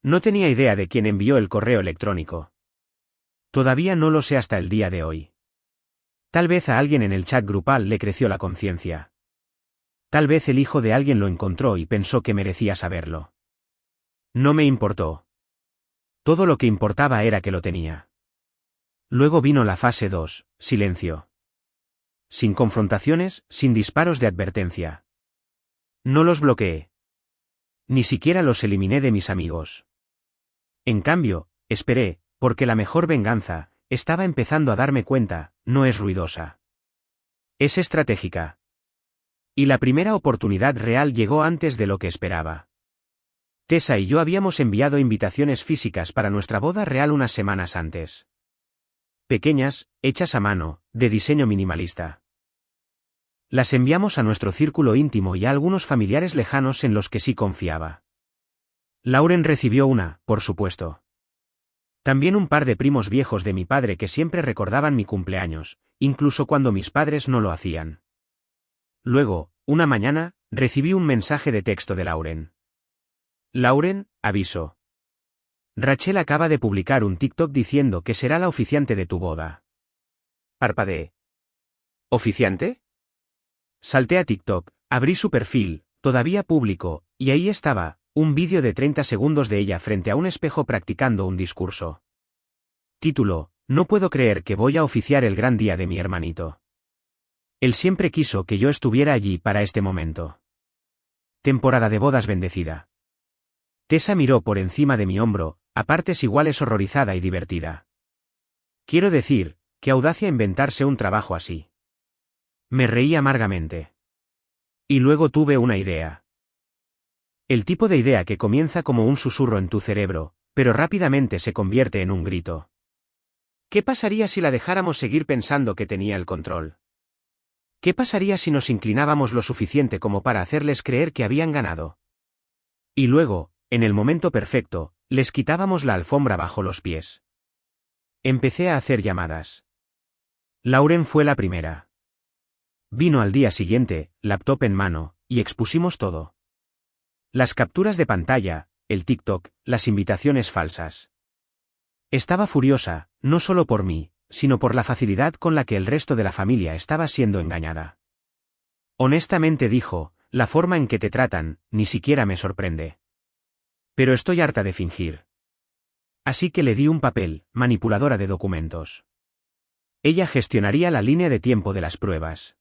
No tenía idea de quién envió el correo electrónico. Todavía no lo sé hasta el día de hoy. Tal vez a alguien en el chat grupal le creció la conciencia. Tal vez el hijo de alguien lo encontró y pensó que merecía saberlo. No me importó. Todo lo que importaba era que lo tenía. Luego vino la fase 2, silencio. Sin confrontaciones, sin disparos de advertencia. No los bloqueé. Ni siquiera los eliminé de mis amigos. En cambio, esperé, porque la mejor venganza, estaba empezando a darme cuenta, no es ruidosa. Es estratégica. Y la primera oportunidad real llegó antes de lo que esperaba. Tessa y yo habíamos enviado invitaciones físicas para nuestra boda real unas semanas antes. Pequeñas, hechas a mano, de diseño minimalista. Las enviamos a nuestro círculo íntimo y a algunos familiares lejanos en los que sí confiaba. Lauren recibió una, por supuesto. También un par de primos viejos de mi padre que siempre recordaban mi cumpleaños, incluso cuando mis padres no lo hacían. Luego, una mañana, recibí un mensaje de texto de Lauren. Lauren, aviso. Rachel acaba de publicar un TikTok diciendo que será la oficiante de tu boda. Parpadeé. ¿Oficiante? Salté a TikTok, abrí su perfil, todavía público, y ahí estaba, un vídeo de 30 segundos de ella frente a un espejo practicando un discurso. Título: No puedo creer que voy a oficiar el gran día de mi hermanito. Él siempre quiso que yo estuviera allí para este momento. Temporada de bodas bendecida. Tessa miró por encima de mi hombro, a partes iguales horrorizada y divertida. Quiero decir, qué audacia inventarse un trabajo así. Me reí amargamente. Y luego tuve una idea. El tipo de idea que comienza como un susurro en tu cerebro, pero rápidamente se convierte en un grito. ¿Qué pasaría si la dejáramos seguir pensando que tenía el control? ¿Qué pasaría si nos inclinábamos lo suficiente como para hacerles creer que habían ganado? Y luego, en el momento perfecto, les quitábamos la alfombra bajo los pies. Empecé a hacer llamadas. Lauren fue la primera. Vino al día siguiente, laptop en mano, y expusimos todo. Las capturas de pantalla, el TikTok, las invitaciones falsas. Estaba furiosa, no solo por mí, sino por la facilidad con la que el resto de la familia estaba siendo engañada. Honestamente dijo, la forma en que te tratan, ni siquiera me sorprende. Pero estoy harta de fingir. Así que le di un papel, manipuladora de documentos. Ella gestionaría la línea de tiempo de las pruebas.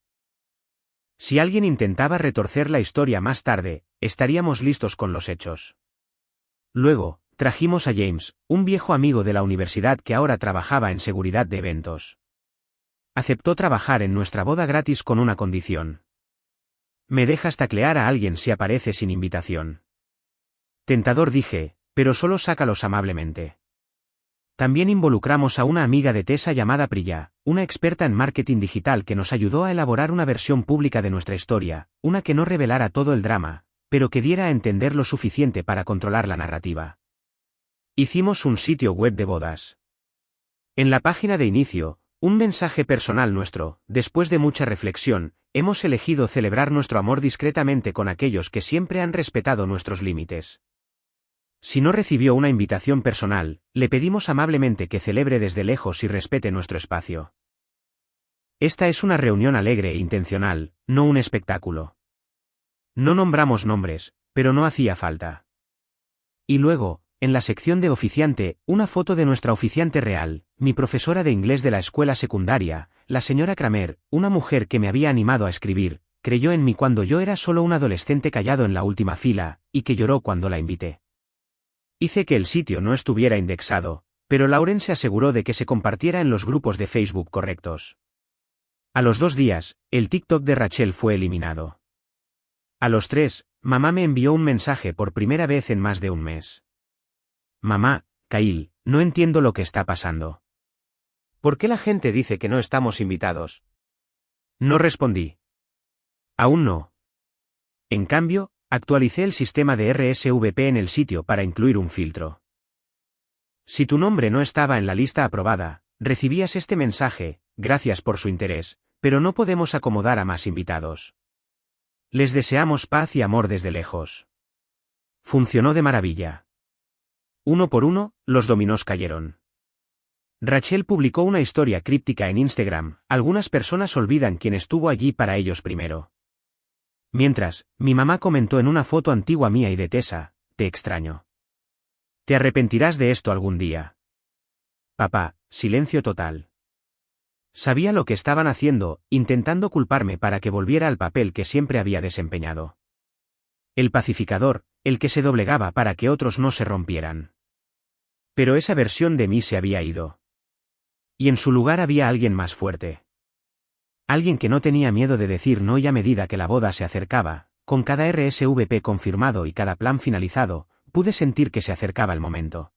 Si alguien intentaba retorcer la historia más tarde, estaríamos listos con los hechos. Luego, trajimos a James, un viejo amigo de la universidad que ahora trabajaba en seguridad de eventos. Aceptó trabajar en nuestra boda gratis con una condición. Me dejas taclear a alguien si aparece sin invitación. Tentador, dije, pero solo sácalos amablemente. También involucramos a una amiga de Tessa llamada Priya, una experta en marketing digital que nos ayudó a elaborar una versión pública de nuestra historia, una que no revelara todo el drama, pero que diera a entender lo suficiente para controlar la narrativa. Hicimos un sitio web de bodas. En la página de inicio, un mensaje personal nuestro: después de mucha reflexión, hemos elegido celebrar nuestro amor discretamente con aquellos que siempre han respetado nuestros límites. Si no recibió una invitación personal, le pedimos amablemente que celebre desde lejos y respete nuestro espacio. Esta es una reunión alegre e intencional, no un espectáculo. No nombramos nombres, pero no hacía falta. Y luego, en la sección de oficiante, una foto de nuestra oficiante real, mi profesora de inglés de la escuela secundaria, la señora Kramer, una mujer que me había animado a escribir, creyó en mí cuando yo era solo un adolescente callado en la última fila, y que lloró cuando la invité. Hice que el sitio no estuviera indexado, pero Lauren se aseguró de que se compartiera en los grupos de Facebook correctos. A los 2 días, el TikTok de Rachel fue eliminado. A los 3, mamá me envió un mensaje por primera vez en más de un mes. Mamá, Kyle, no entiendo lo que está pasando. ¿Por qué la gente dice que no estamos invitados? No respondí. Aún no. En cambio, actualicé el sistema de RSVP en el sitio para incluir un filtro. Si tu nombre no estaba en la lista aprobada, recibías este mensaje: gracias por su interés, pero no podemos acomodar a más invitados. Les deseamos paz y amor desde lejos. Funcionó de maravilla. Uno por uno, los dominós cayeron. Rachel publicó una historia críptica en Instagram: algunas personas olvidan quién estuvo allí para ellos primero. Mientras, mi mamá comentó en una foto antigua mía y de Tessa: te extraño. Te arrepentirás de esto algún día. Papá, silencio total. Sabía lo que estaban haciendo, intentando culparme para que volviera al papel que siempre había desempeñado. El pacificador, el que se doblegaba para que otros no se rompieran. Pero esa versión de mí se había ido. Y en su lugar había alguien más fuerte. Alguien que no tenía miedo de decir no, y a medida que la boda se acercaba, con cada RSVP confirmado y cada plan finalizado, pude sentir que se acercaba el momento.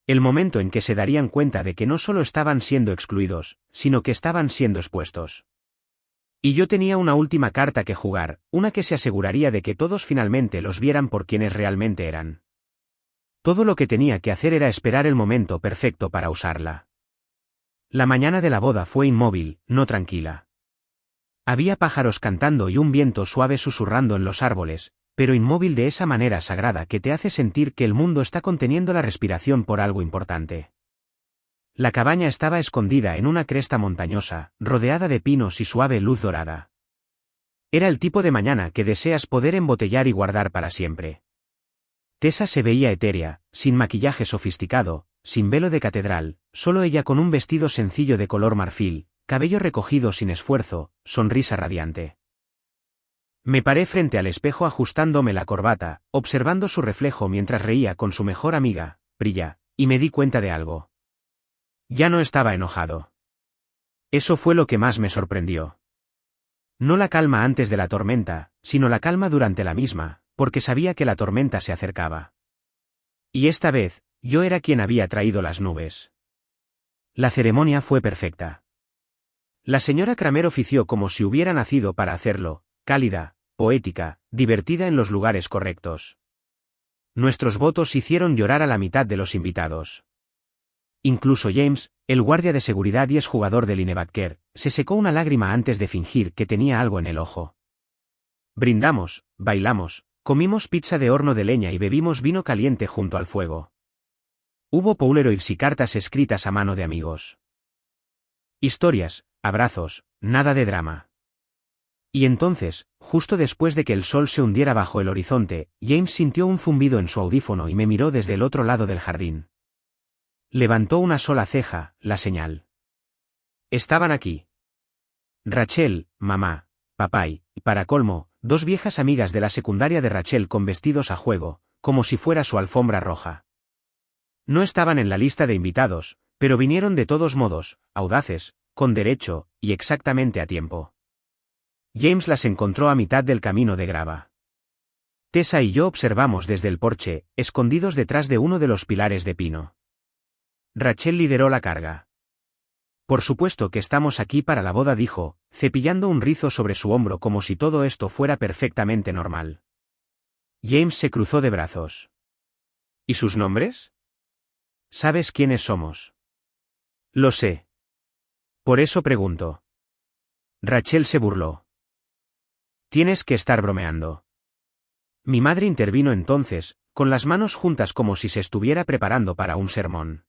El momento en que se darían cuenta de que no solo estaban siendo excluidos, sino que estaban siendo expuestos. Y yo tenía una última carta que jugar, una que se aseguraría de que todos finalmente los vieran por quienes realmente eran. Todo lo que tenía que hacer era esperar el momento perfecto para usarla. La mañana de la boda fue inmóvil, no tranquila. Había pájaros cantando y un viento suave susurrando en los árboles, pero inmóvil de esa manera sagrada que te hace sentir que el mundo está conteniendo la respiración por algo importante. La cabaña estaba escondida en una cresta montañosa, rodeada de pinos y suave luz dorada. Era el tipo de mañana que deseas poder embotellar y guardar para siempre. Tessa se veía etérea, sin maquillaje sofisticado, sin velo de catedral, solo ella con un vestido sencillo de color marfil, cabello recogido sin esfuerzo, sonrisa radiante. Me paré frente al espejo ajustándome la corbata, observando su reflejo mientras reía con su mejor amiga, Priya, y me di cuenta de algo. Ya no estaba enojado. Eso fue lo que más me sorprendió. No la calma antes de la tormenta, sino la calma durante la misma, porque sabía que la tormenta se acercaba. Y esta vez, yo era quien había traído las nubes. La ceremonia fue perfecta. La señora Kramer ofició como si hubiera nacido para hacerlo, cálida, poética, divertida en los lugares correctos. Nuestros votos hicieron llorar a la mitad de los invitados. Incluso James, el guardia de seguridad y exjugador del Linebacker, se secó una lágrima antes de fingir que tenía algo en el ojo. Brindamos, bailamos, comimos pizza de horno de leña y bebimos vino caliente junto al fuego. Hubo Polaroids y cartas escritas a mano de amigos. Historias, abrazos, nada de drama. Y entonces, justo después de que el sol se hundiera bajo el horizonte, James sintió un zumbido en su audífono y me miró desde el otro lado del jardín. Levantó una sola ceja, la señal. Estaban aquí. Rachel, mamá, papá y, para colmo, 2 viejas amigas de la secundaria de Rachel con vestidos a juego, como si fuera su alfombra roja. No estaban en la lista de invitados, pero vinieron de todos modos, audaces, con derecho, y exactamente a tiempo. James las encontró a mitad del camino de grava. Tessa y yo observamos desde el porche, escondidos detrás de uno de los pilares de pino. Rachel lideró la carga. Por supuesto que estamos aquí para la boda, dijo, cepillando un rizo sobre su hombro como si todo esto fuera perfectamente normal. James se cruzó de brazos. ¿Y sus nombres? ¿Sabes quiénes somos? Lo sé. Por eso pregunto. Rachel se burló. Tienes que estar bromeando. Mi madre intervino entonces, con las manos juntas como si se estuviera preparando para un sermón.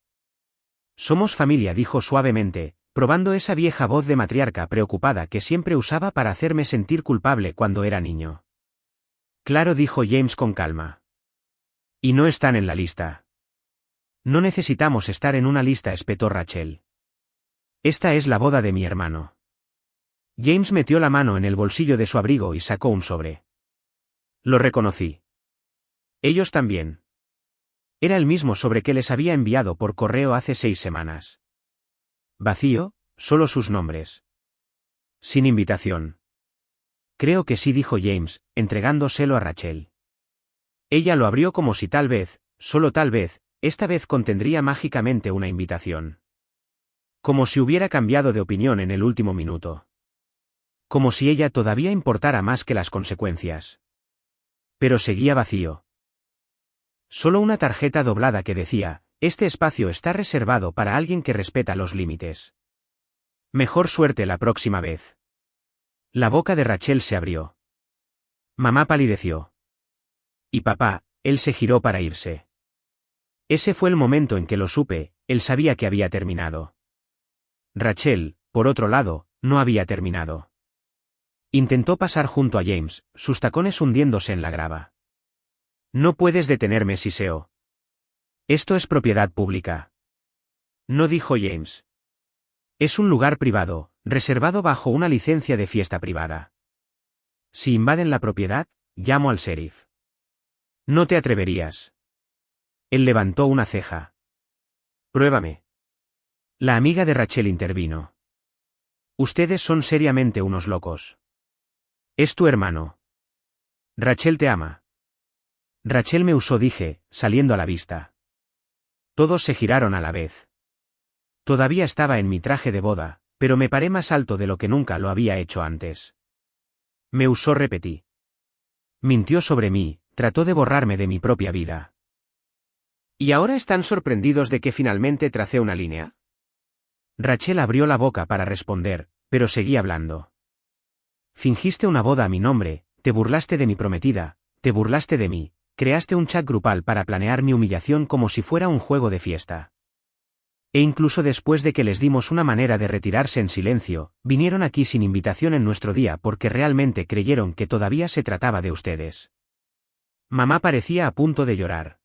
Somos familia, dijo suavemente, probando esa vieja voz de matriarca preocupada que siempre usaba para hacerme sentir culpable cuando era niño. Claro, dijo James con calma. Y no están en la lista. No necesitamos estar en una lista, espetó Rachel. Esta es la boda de mi hermano. James metió la mano en el bolsillo de su abrigo y sacó un sobre. Lo reconocí. Ellos también. Era el mismo sobre que les había enviado por correo hace 6 semanas. Vacío, solo sus nombres. Sin invitación. Creo que sí, dijo James, entregándoselo a Rachel. Ella lo abrió como si tal vez, solo tal vez, esta vez contendría mágicamente una invitación. Como si hubiera cambiado de opinión en el último minuto. Como si ella todavía importara más que las consecuencias. Pero seguía vacío. Solo una tarjeta doblada que decía: este espacio está reservado para alguien que respeta los límites. Mejor suerte la próxima vez. La boca de Rachel se abrió. Mamá palideció. Y papá, él se giró para irse. Ese fue el momento en que lo supe, él sabía que había terminado. Rachel, por otro lado, no había terminado. Intentó pasar junto a James, sus tacones hundiéndose en la grava. No puedes detenerme, siseó. Esto es propiedad pública. No, dijo James. Es un lugar privado, reservado bajo una licencia de fiesta privada. Si invaden la propiedad, llamo al sheriff. No te atreverías. Él levantó una ceja. Pruébame. La amiga de Rachel intervino. Ustedes son seriamente unos locos. Es tu hermano. Rachel te ama. Rachel me usó, dije, saliendo a la vista. Todos se giraron a la vez. Todavía estaba en mi traje de boda, pero me paré más alto de lo que nunca lo había hecho antes. Me usó, repetí. Mintió sobre mí, trató de borrarme de mi propia vida. ¿Y ahora están sorprendidos de que finalmente tracé una línea? Rachel abrió la boca para responder, pero seguí hablando. Fingiste una boda a mi nombre, te burlaste de mi prometida, te burlaste de mí, creaste un chat grupal para planear mi humillación como si fuera un juego de fiesta. E incluso después de que les dimos una manera de retirarse en silencio, vinieron aquí sin invitación en nuestro día porque realmente creyeron que todavía se trataba de ustedes. Mamá parecía a punto de llorar.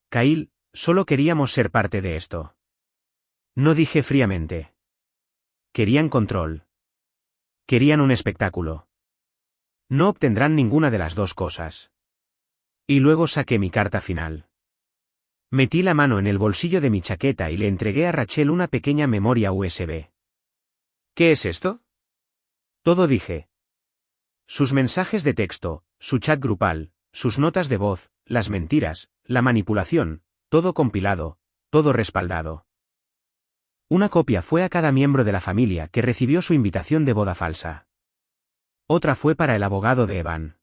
Kyle, solo queríamos ser parte de esto. No, dije fríamente. Querían control. Querían un espectáculo. No obtendrán ninguna de las dos cosas. Y luego saqué mi carta final. Metí la mano en el bolsillo de mi chaqueta y le entregué a Rachel una pequeña memoria USB. ¿Qué es esto? Todo, dije. Sus mensajes de texto, su chat grupal, sus notas de voz, las mentiras, la manipulación, todo compilado, todo respaldado. Una copia fue a cada miembro de la familia que recibió su invitación de boda falsa. Otra fue para el abogado de Evan.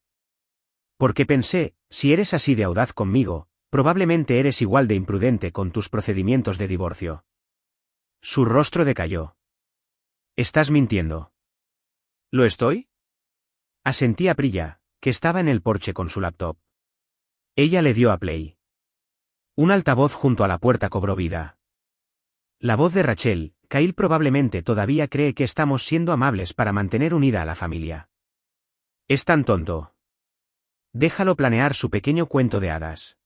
Porque pensé, si eres así de audaz conmigo, probablemente eres igual de imprudente con tus procedimientos de divorcio. Su rostro decayó. ¿Estás mintiendo? ¿Lo estoy? Asentí a Priya, que estaba en el porche con su laptop. Ella le dio a play. Un altavoz junto a la puerta cobró vida. La voz de Rachel: Kyle probablemente todavía cree que estamos siendo amables para mantener unida a la familia. Es tan tonto. Déjalo planear su pequeño cuento de hadas.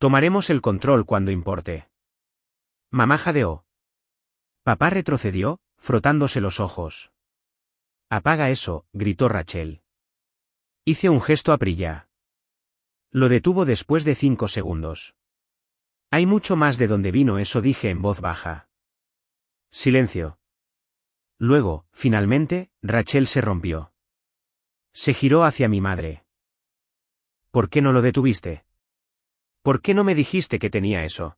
Tomaremos el control cuando importe. Mamá jadeó. Papá retrocedió, frotándose los ojos. Apaga eso, gritó Rachel. Hice un gesto a Priya. Lo detuvo después de 5 segundos. Hay mucho más de donde vino eso, dije en voz baja. Silencio. Luego, finalmente, Rachel se rompió. Se giró hacia mi madre. ¿Por qué no lo detuviste? ¿Por qué no me dijiste que tenía eso?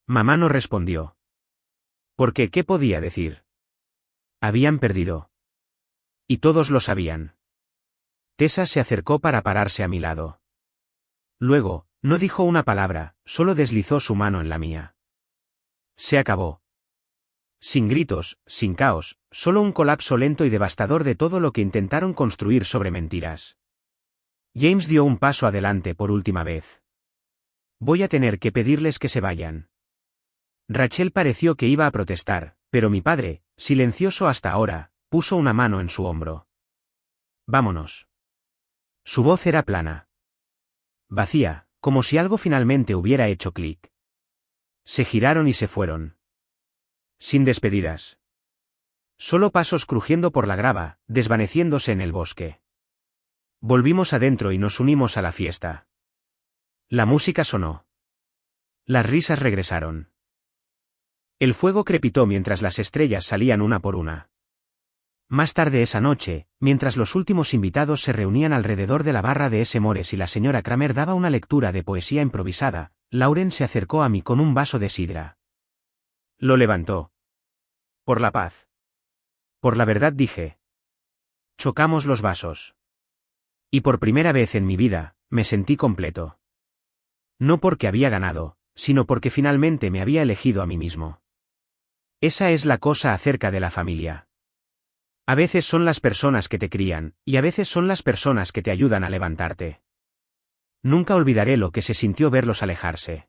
Mamá no respondió. Porque, ¿qué podía decir? Habían perdido. Y todos lo sabían. Tessa se acercó para pararse a mi lado. Luego, no dijo una palabra, solo deslizó su mano en la mía. Se acabó. Sin gritos, sin caos, solo un colapso lento y devastador de todo lo que intentaron construir sobre mentiras. James dio un paso adelante por última vez. Voy a tener que pedirles que se vayan. Rachel pareció que iba a protestar, pero mi padre, silencioso hasta ahora, puso una mano en su hombro. Vámonos. Su voz era plana. Vacía, como si algo finalmente hubiera hecho clic. Se giraron y se fueron. Sin despedidas. Solo pasos crujiendo por la grava, desvaneciéndose en el bosque. Volvimos adentro y nos unimos a la fiesta. La música sonó. Las risas regresaron. El fuego crepitó mientras las estrellas salían una por una. Más tarde esa noche, mientras los últimos invitados se reunían alrededor de la barra de S. Mores y la señora Kramer daba una lectura de poesía improvisada, Lauren se acercó a mí con un vaso de sidra. Lo levantó. Por la paz. Por la verdad, dije. Chocamos los vasos. Y por primera vez en mi vida, me sentí completo. No porque había ganado, sino porque finalmente me había elegido a mí mismo. Esa es la cosa acerca de la familia. A veces son las personas que te crían, y a veces son las personas que te ayudan a levantarte. Nunca olvidaré lo que se sintió verlos alejarse.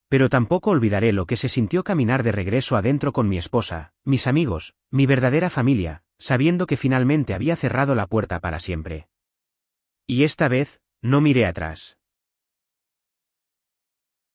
Pero tampoco olvidaré lo que se sintió caminar de regreso adentro con mi esposa, mis amigos, mi verdadera familia, sabiendo que finalmente había cerrado la puerta para siempre. Y esta vez, no miré atrás.